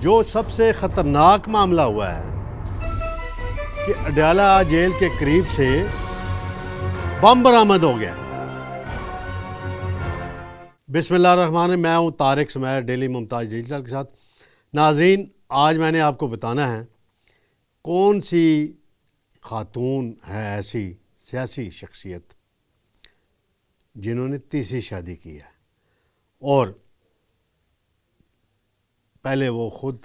جو سب سے خطرناک معاملہ ہوا ہے کہ اڈیالہ جیل کے قریب سے بم برآمد ہو گیا۔ بسم اللہ الرحمن الرحیم، میں ہوں طارق سمیر، ڈیلی ممتاز ڈیجیٹل کے ساتھ۔ ناظرین، آج میں نے آپ کو بتانا ہے کون سی خاتون ہے ایسی سیاسی شخصیت جنہوں نے تیسری شادی کی ہے، اور پہلے وہ خود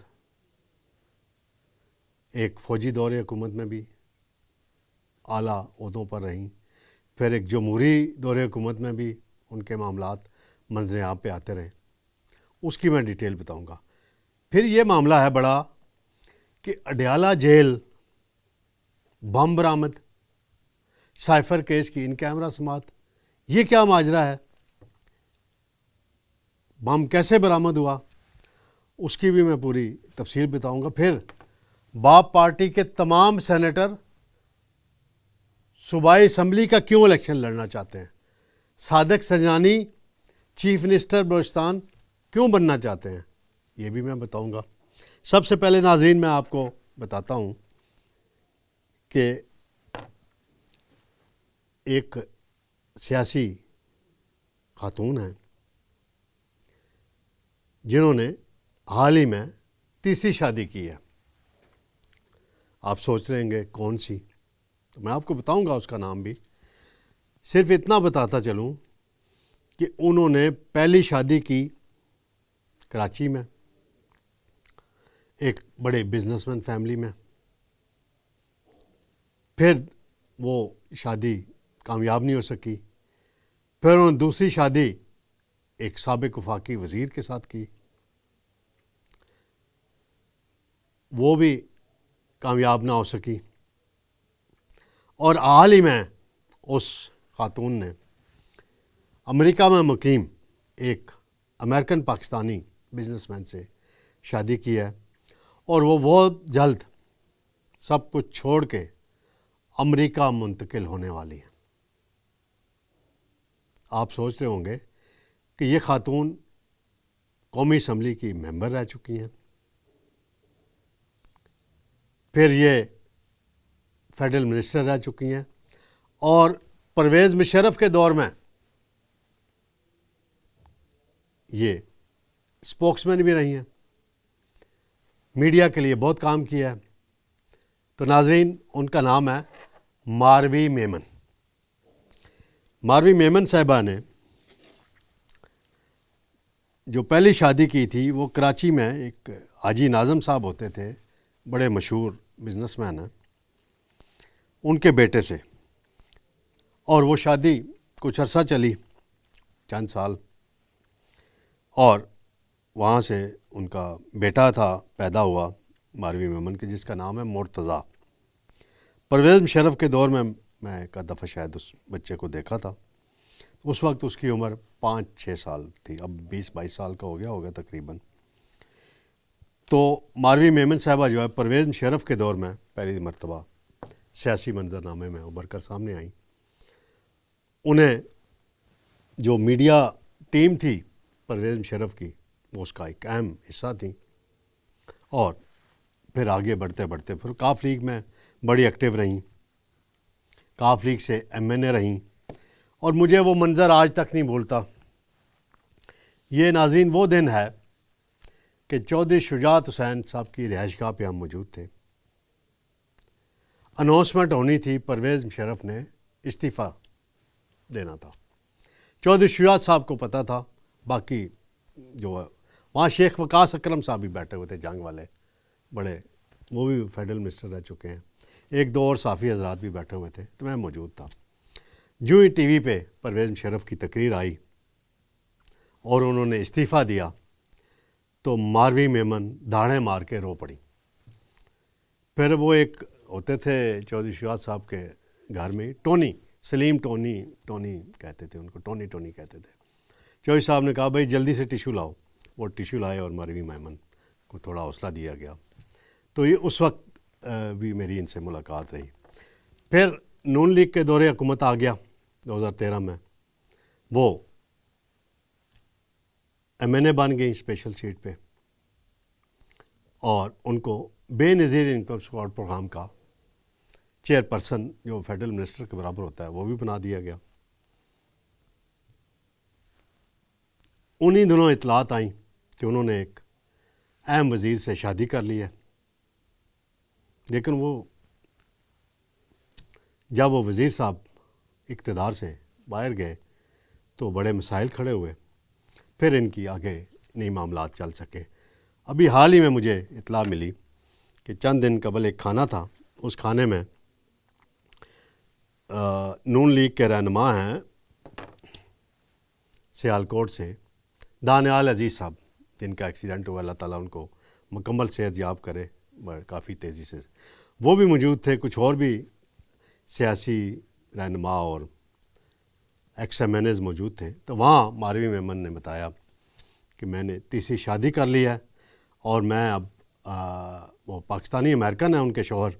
ایک فوجی دور حکومت میں بھی اعلیٰ عہدوں پر رہیں، پھر ایک جمہوری دور حکومت میں بھی ان کے معاملات منظر عام پہ آتے رہے۔ اس کی میں ڈیٹیل بتاؤں گا۔ پھر یہ معاملہ ہے بڑا کہ اڈیالہ جیل بم برآمد، سائفر کیس کی ان کیمرہ سماعت، یہ کیا ماجرا ہے؟ بم کیسے برآمد ہوا؟ اس کی بھی میں پوری تفصیل بتاؤں گا۔ پھر باپ پارٹی کے تمام سینیٹر صوبائی اسمبلی کا کیوں الیکشن لڑنا چاہتے ہیں؟ صادق سنجانی چیف منسٹر بلوچستان کیوں بننا چاہتے ہیں؟ یہ بھی میں بتاؤں گا۔ سب سے پہلے ناظرین میں آپ کو بتاتا ہوں کہ ایک سیاسی خاتون ہیں جنہوں نے حال ہی میں تیسری شادی کی ہے۔ آپ سوچ رہے ہیں گے کون سی؟ تو میں آپ کو بتاؤں گا اس کا نام بھی۔ صرف اتنا بتاتا چلوں کہ انہوں نے پہلی شادی کی کراچی میں، ایک بڑے بزنس مین فیملی میں، پھر وہ شادی کامیاب نہیں ہو سکی، پھر انہوں نے دوسری شادی ایک سابق وفاقی وزیر کے ساتھ کی، وہ بھی کامیاب نہ ہو سکی، اور حال ہی میں اس خاتون نے امریکہ میں مقیم ایک امریکن پاکستانی بزنس مین سے شادی کی ہے، اور وہ بہت جلد سب کچھ چھوڑ کے امریکہ منتقل ہونے والی ہیں۔ آپ سوچ رہے ہوں گے کہ یہ خاتون قومی اسمبلی کی ممبر رہ چکی ہیں، پھر یہ فیڈرل منسٹر رہ چکی ہیں، اور پرویز مشرف کے دور میں یہ اسپوکس مین بھی رہی ہیں، میڈیا کے لیے بہت کام کیا ہے۔ تو ناظرین، ان کا نام ہے ماروی میمن۔ ماروی میمن صاحبہ نے جو پہلی شادی کی تھی وہ کراچی میں ایک حاجی ناظم صاحب ہوتے تھے، بڑے مشہور بزنس مین ہیں، ان کے بیٹے سے، اور وہ شادی کچھ عرصہ چلی، چند سال، اور وہاں سے ان کا بیٹا تھا پیدا ہوا ماروی میمن کے، جس کا نام ہے مرتضیٰ۔ پرویز مشرف کے دور میں ایک دفعہ شاید اس بچے کو دیکھا تھا، اس وقت اس کی عمر 5-6 سال تھی، اب 20-22 سال کا ہو گیا ہوگا تقریباً۔ تو ماروی میمن صاحبہ جو ہے پرویز مشرف کے دور میں پہلی مرتبہ سیاسی منظرنامے میں ابھر کر سامنے آئیں۔ انہیں جو میڈیا ٹیم تھی پرویز مشرف کی، وہ اس کا ایک اہم حصہ تھیں، اور پھر آگے بڑھتے بڑھتے پھر کاف لیگ میں بڑی ایکٹیو رہیں، کاف لیگ سے MNA رہیں، اور مجھے وہ منظر آج تک نہیں بھولتا۔ یہ ناظرین وہ دن ہے کہ چودھری شجاعت حسین صاحب کی رہائش گاہ پہ ہم موجود تھے، اناؤنسمنٹ ہونی تھی، پرویز مشرف نے استعفیٰ دینا تھا۔ چودھری شجاعت صاحب کو پتہ تھا، باقی جو ہے وہاں شیخ وقاص اکرم صاحب بھی بیٹھے ہوئے تھے، جنگ والے بڑے، وہ بھی فیڈرل منسٹر رہ چکے ہیں، ایک دو اور صحافی حضرات بھی بیٹھے ہوئے تھے، تو میں موجود تھا۔ جو ہی ٹی وی پہ پرویز مشرف کی تقریر آئی اور انہوں نے استعفیٰ دیا، تو ماروی میمن دھاڑیں مار کے رو پڑی۔ پھر وہ ایک ہوتے تھے چودھری شجاعت صاحب کے گھر میں، ٹونی، سلیم ٹونی کہتے تھے ان کو، ٹونی کہتے تھے۔ چودھری صاحب نے کہا بھائی جلدی سے ٹیشو لاؤ، وہ ٹیشو لائے اور ماروی میمن کو تھوڑا حوصلہ دیا گیا۔ تو یہ اس وقت بھی میری ان سے ملاقات رہی۔ پھر نون لیگ کے دور حکومت آ گیا 2013 میں، وہ MNA بن گئی اسپیشل سیٹ پہ، اور ان کو بے نظیر انکم سپورٹ پروگرام کا چیئرپرسن جو فیڈرل منسٹر کے برابر ہوتا ہے وہ بھی بنا دیا گیا۔ انہی دنوں اطلاعات آئیں کہ انہوں نے ایک اہم وزیر سے شادی کر لی ہے، لیکن وہ جب وہ وزیر صاحب اقتدار سے باہر گئے تو بڑے مسائل کھڑے ہوئے، پھر ان کی آگے نہیں معاملات چل سکے۔ ابھی حال ہی میں مجھے اطلاع ملی کہ چند دن قبل ایک کھانا تھا، اس کھانے میں نون لیگ کے رہنما ہیں سیالکوٹ سے دانیال عزیز صاحب، جن کا ایکسیڈنٹ ہوا، اللہ تعالیٰ ان کو مکمل صحت یاب کرے کافی تیزی سے، وہ بھی موجود تھے، کچھ اور بھی سیاسی رہنما اور ایکس ایم این ایز موجود تھے۔ تو وہاں ماروی میمن نے بتایا کہ میں نے تیسری شادی کر لی ہے اور میں اب وہ پاکستانی امریکن ہیں ان کے شوہر،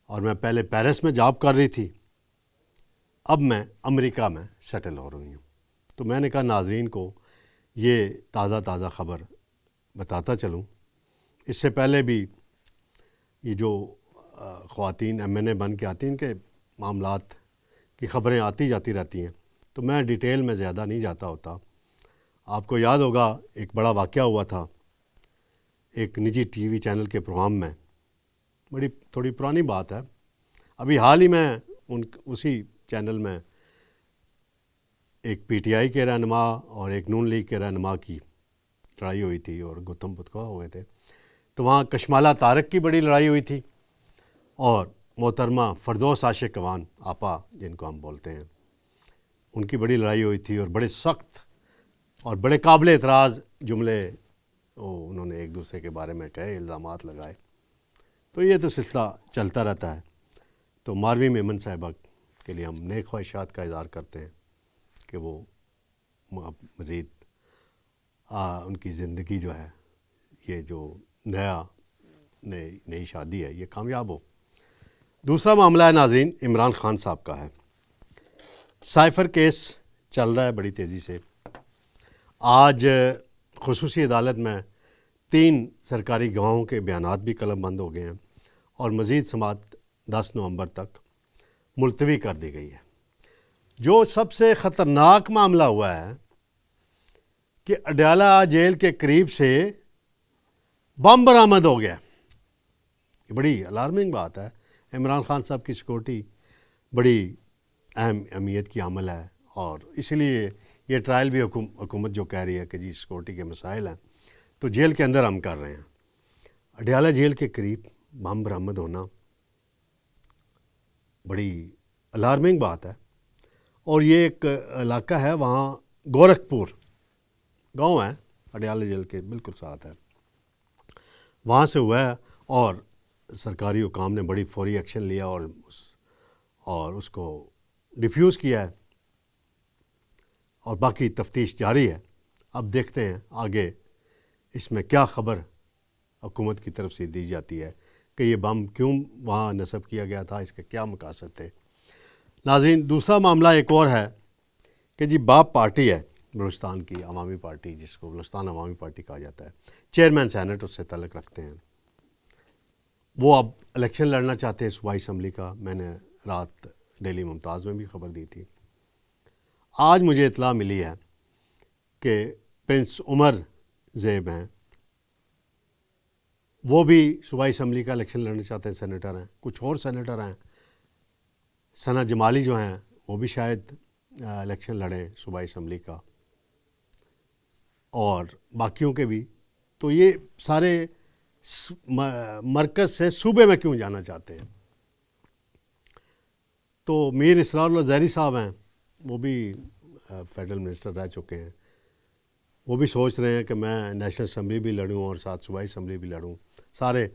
اور میں پہلے پیرس میں جاب کر رہی تھی، اب میں امریکہ میں سیٹل ہو رہی ہوں۔ تو میں نے کہا ناظرین کو یہ تازہ خبر بتاتا چلوں، اس سے پہلے بھی یہ جو خواتین ایم این اے بن کے آتی ہیں، ان کے معاملات کی خبریں آتی جاتی رہتی ہیں، تو میں ڈیٹیل میں زیادہ نہیں جاتا ہوتا۔ آپ کو یاد ہوگا ایک بڑا واقعہ ہوا تھا ایک نجی ٹی وی چینل کے پروگرام میں، بڑی تھوڑی پرانی بات ہے، ابھی حال ہی میں اسی چینل میں ایک پی ٹی آئی کے رہنما اور ایک نون لیگ کے رہنما کی لڑائی ہوئی تھی اور گوتم بدھ کو ہوئے تھے، تو وہاں کشمالہ طارق کی بڑی لڑائی ہوئی تھی اور محترمہ فردوس عاشق کوان آپا جن کو ہم بولتے ہیں، ان کی بڑی لڑائی ہوئی تھی اور بڑے سخت اور بڑے قابل اعتراض جملے انہوں نے ایک دوسرے کے بارے میں کہے، الزامات لگائے۔ تو یہ تو سلسلہ چلتا رہتا ہے۔ تو ماروی میمن صاحبہ کے لیے ہم نیک خواہشات کا اظہار کرتے ہیں کہ وہ مزید ان کی زندگی جو ہے، یہ جو نئی شادی ہے، یہ کامیاب ہو۔ دوسرا معاملہ ہے ناظرین، عمران خان صاحب کا ہے۔ سائفر کیس چل رہا ہے بڑی تیزی سے۔ آج خصوصی عدالت میں 3 سرکاری گواہوں کے بیانات بھی قلم بند ہو گئے ہیں اور مزید سماعت 10 نومبر تک ملتوی کر دی گئی ہے۔ جو سب سے خطرناک معاملہ ہوا ہے کہ اڈیالہ جیل کے قریب سے بم برآمد ہو گیا۔ یہ بڑی الارمنگ بات ہے۔ عمران خان صاحب کی سیکورٹی بڑی اہمیت کی عمل ہے، اور اس لیے یہ ٹرائل بھی حکومت جو کہہ رہی ہے کہ جی سیکورٹی کے مسائل ہیں تو جیل کے اندر ہم کر رہے ہیں۔ اڈیالہ جیل کے قریب بم برآمد ہونا بڑی الارمنگ بات ہے، اور یہ ایک علاقہ ہے وہاں گورکھپور گاؤں ہے، اڈیالہ جیل کے بالکل ساتھ ہے، وہاں سے ہوا ہے، اور سرکاری حکام نے بڑی فوری ایکشن لیا اور اس کو ڈیفیوز کیا ہے، اور باقی تفتیش جاری ہے۔ اب دیکھتے ہیں آگے اس میں کیا خبر حکومت کی طرف سے دی جاتی ہے کہ یہ بم کیوں وہاں نصب کیا گیا تھا، اس کے کیا مقاصد تھے۔ ناظرین، دوسرا معاملہ ایک اور ہے کہ جی باپ پارٹی ہے بلوچستان کی عوامی پارٹی، جس کو بلوچستان عوامی پارٹی کہا جاتا ہے، چیئرمین سینٹ اس سے تعلق رکھتے ہیں، وہ اب الیکشن لڑنا چاہتے ہیں صوبائی اسمبلی کا۔ میں نے رات ڈیلی ممتاز میں بھی خبر دی تھی۔ آج مجھے اطلاع ملی ہے کہ پرنس عمر زیب ہیں، وہ بھی صوبائی اسمبلی کا الیکشن لڑنا چاہتے ہیں، سینیٹر ہیں۔ کچھ اور سینیٹر ہیں، ثنا جمالی جو ہیں وہ بھی شاید الیکشن لڑیں صوبائی اسمبلی کا، اور باقیوں کے بھی۔ تو یہ سارے مرکز سے صوبے میں کیوں جانا چاہتے ہیں؟ تو میر اسرار اللہ زہری صاحب ہیں، وہ بھی فیڈرل منسٹر رہ چکے ہیں، وہ بھی سوچ رہے ہیں کہ میں نیشنل اسمبلی بھی لڑوں اور ساتھ صوبائی اسمبلی بھی لڑوں سارے۔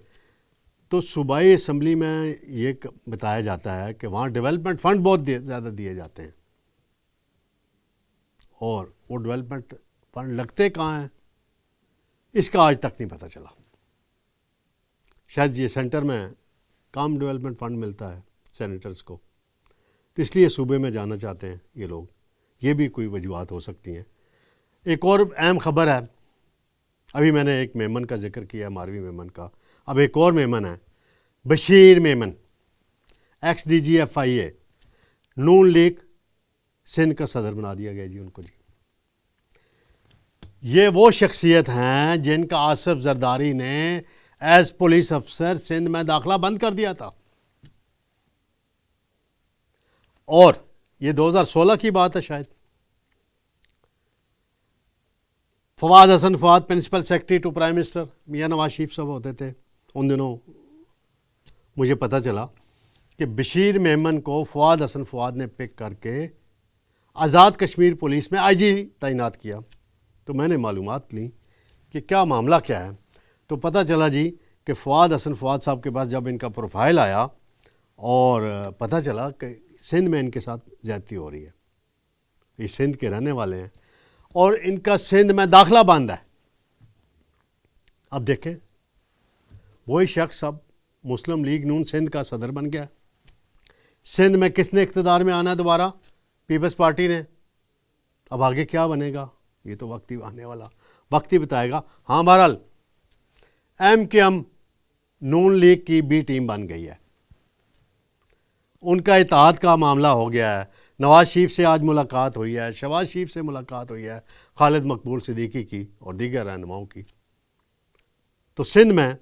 تو صوبائی اسمبلی میں یہ بتایا جاتا ہے کہ وہاں ڈیولپمنٹ فنڈ بہت زیادہ دیے جاتے ہیں، اور وہ ڈیولپمنٹ فنڈ لگتے کہاں ہیں اس کا آج تک نہیں پتہ چلا۔ شاید یہ سینٹر میں کام ڈیولپمنٹ فنڈ ملتا ہے سینیٹرز کو، تو اس لیے صوبے میں جانا چاہتے ہیں یہ لوگ۔ یہ بھی کوئی وجوہات ہو سکتی ہیں۔ ایک اور اہم خبر ہے ابھی میں نے ایک میمن کا ذکر کیا، ماروی میمن کا، اب ایک اور میمن ہے Bashir Memon, ex D G F I A, Noon league Sindh کا صدر بنا دیا گیا جی ان کو جی۔ یہ وہ شخصیت ہیں جن کا آصف زرداری نے ایز پولیس افسر سندھ میں داخلہ بند کر دیا تھا، اور یہ 2016 کی بات ہے شاید۔ Fawad Hassan Fawad principal secretary to prime minister Mian Nawaz شریف صاحب ہوتے تھے ان دنوں۔ مجھے پتہ چلا کہ بشیر میمن کو فواد حسن فواد نے پک کر کے آزاد کشمیر پولیس میں آئی جی تعینات کیا۔ تو میں نے معلومات لی کہ کیا معاملہ کیا ہے، تو پتہ چلا جی کہ فواد حسن فواد صاحب کے پاس جب ان کا پروفائل آیا اور پتہ چلا کہ سندھ میں ان کے ساتھ زیادتی ہو رہی ہے، یہ سندھ کے رہنے والے ہیں اور ان کا سندھ میں داخلہ بند ہے۔ اب دیکھیں وہی شخص اب مسلم لیگ نون سندھ کا صدر بن گیا۔ سندھ میں کس نے اقتدار میں آنا ہے دوبارہ؟ پیپلز پارٹی نے۔ اب آگے کیا بنے گا یہ تو وقت ہی آنے والا وقت ہی بتائے گا۔ ہاں بہرحال ایم کے ایم نون لیگ کی بی ٹیم بن گئی ہے، ان کا اتحاد کا معاملہ ہو گیا ہے۔ نواز شریف سے آج ملاقات ہوئی ہے، شہباز شریف سے ملاقات ہوئی ہے، خالد مقبول صدیقی کی اور دیگر رہنماؤں کی۔ تو سندھ میں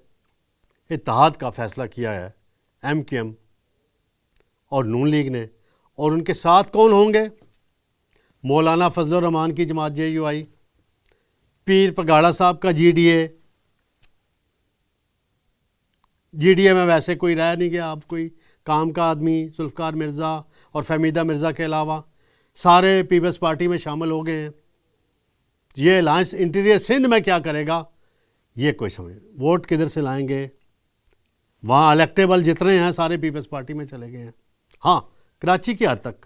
اتحاد کا فیصلہ کیا ہے ایم کے ایم اور نون لیگ نے، اور ان کے ساتھ کون ہوں گے؟ مولانا فضل الرحمان کی جماعت جے یو آئی، پیر پگاڑا صاحب کا G D A. G D A میں ویسے کوئی رہ نہیں گیا، اب کوئی کام کا آدمی ذوالفقار مرزا اور فہمیدہ مرزا کے علاوہ سارے پیپلز پارٹی میں شامل ہو گئے ہیں۔ یہ الائنس انٹیریئر سندھ میں کیا کرے گا یہ کوئی سمجھ، ووٹ کدھر سے لائیں گے؟ وہاں الیکٹیبل جتنے ہیں سارے پیپلز پارٹی میں چلے گئے ہیں۔ ہاں کراچی کی حد تک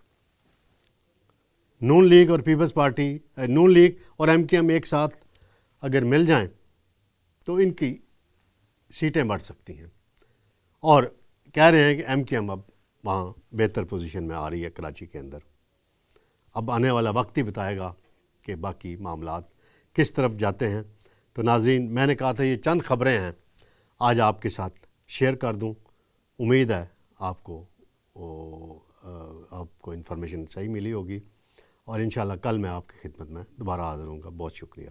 نون لیگ اور پیپلز پارٹی، نون لیگ اور ایم کے ایم ایک ساتھ اگر مل جائیں تو ان کی سیٹیں بڑھ سکتی ہیں، اور کہہ رہے ہیں کہ ایم کے ایم اب وہاں بہتر پوزیشن میں آ رہی ہے کراچی کے اندر۔ اب آنے والا وقت ہی بتائے گا کہ باقی معاملات کس طرف جاتے ہیں۔ تو ناظرین، میں نے کہا تھا یہ چند خبریں ہیں آج آپ کے ساتھ شیئر کر دوں، امید ہے آپ کو انفارمیشن صحیح ملی ہوگی، اور انشاءاللہ کل میں آپ کی خدمت میں دوبارہ حاضر ہوں گا۔ بہت شکریہ۔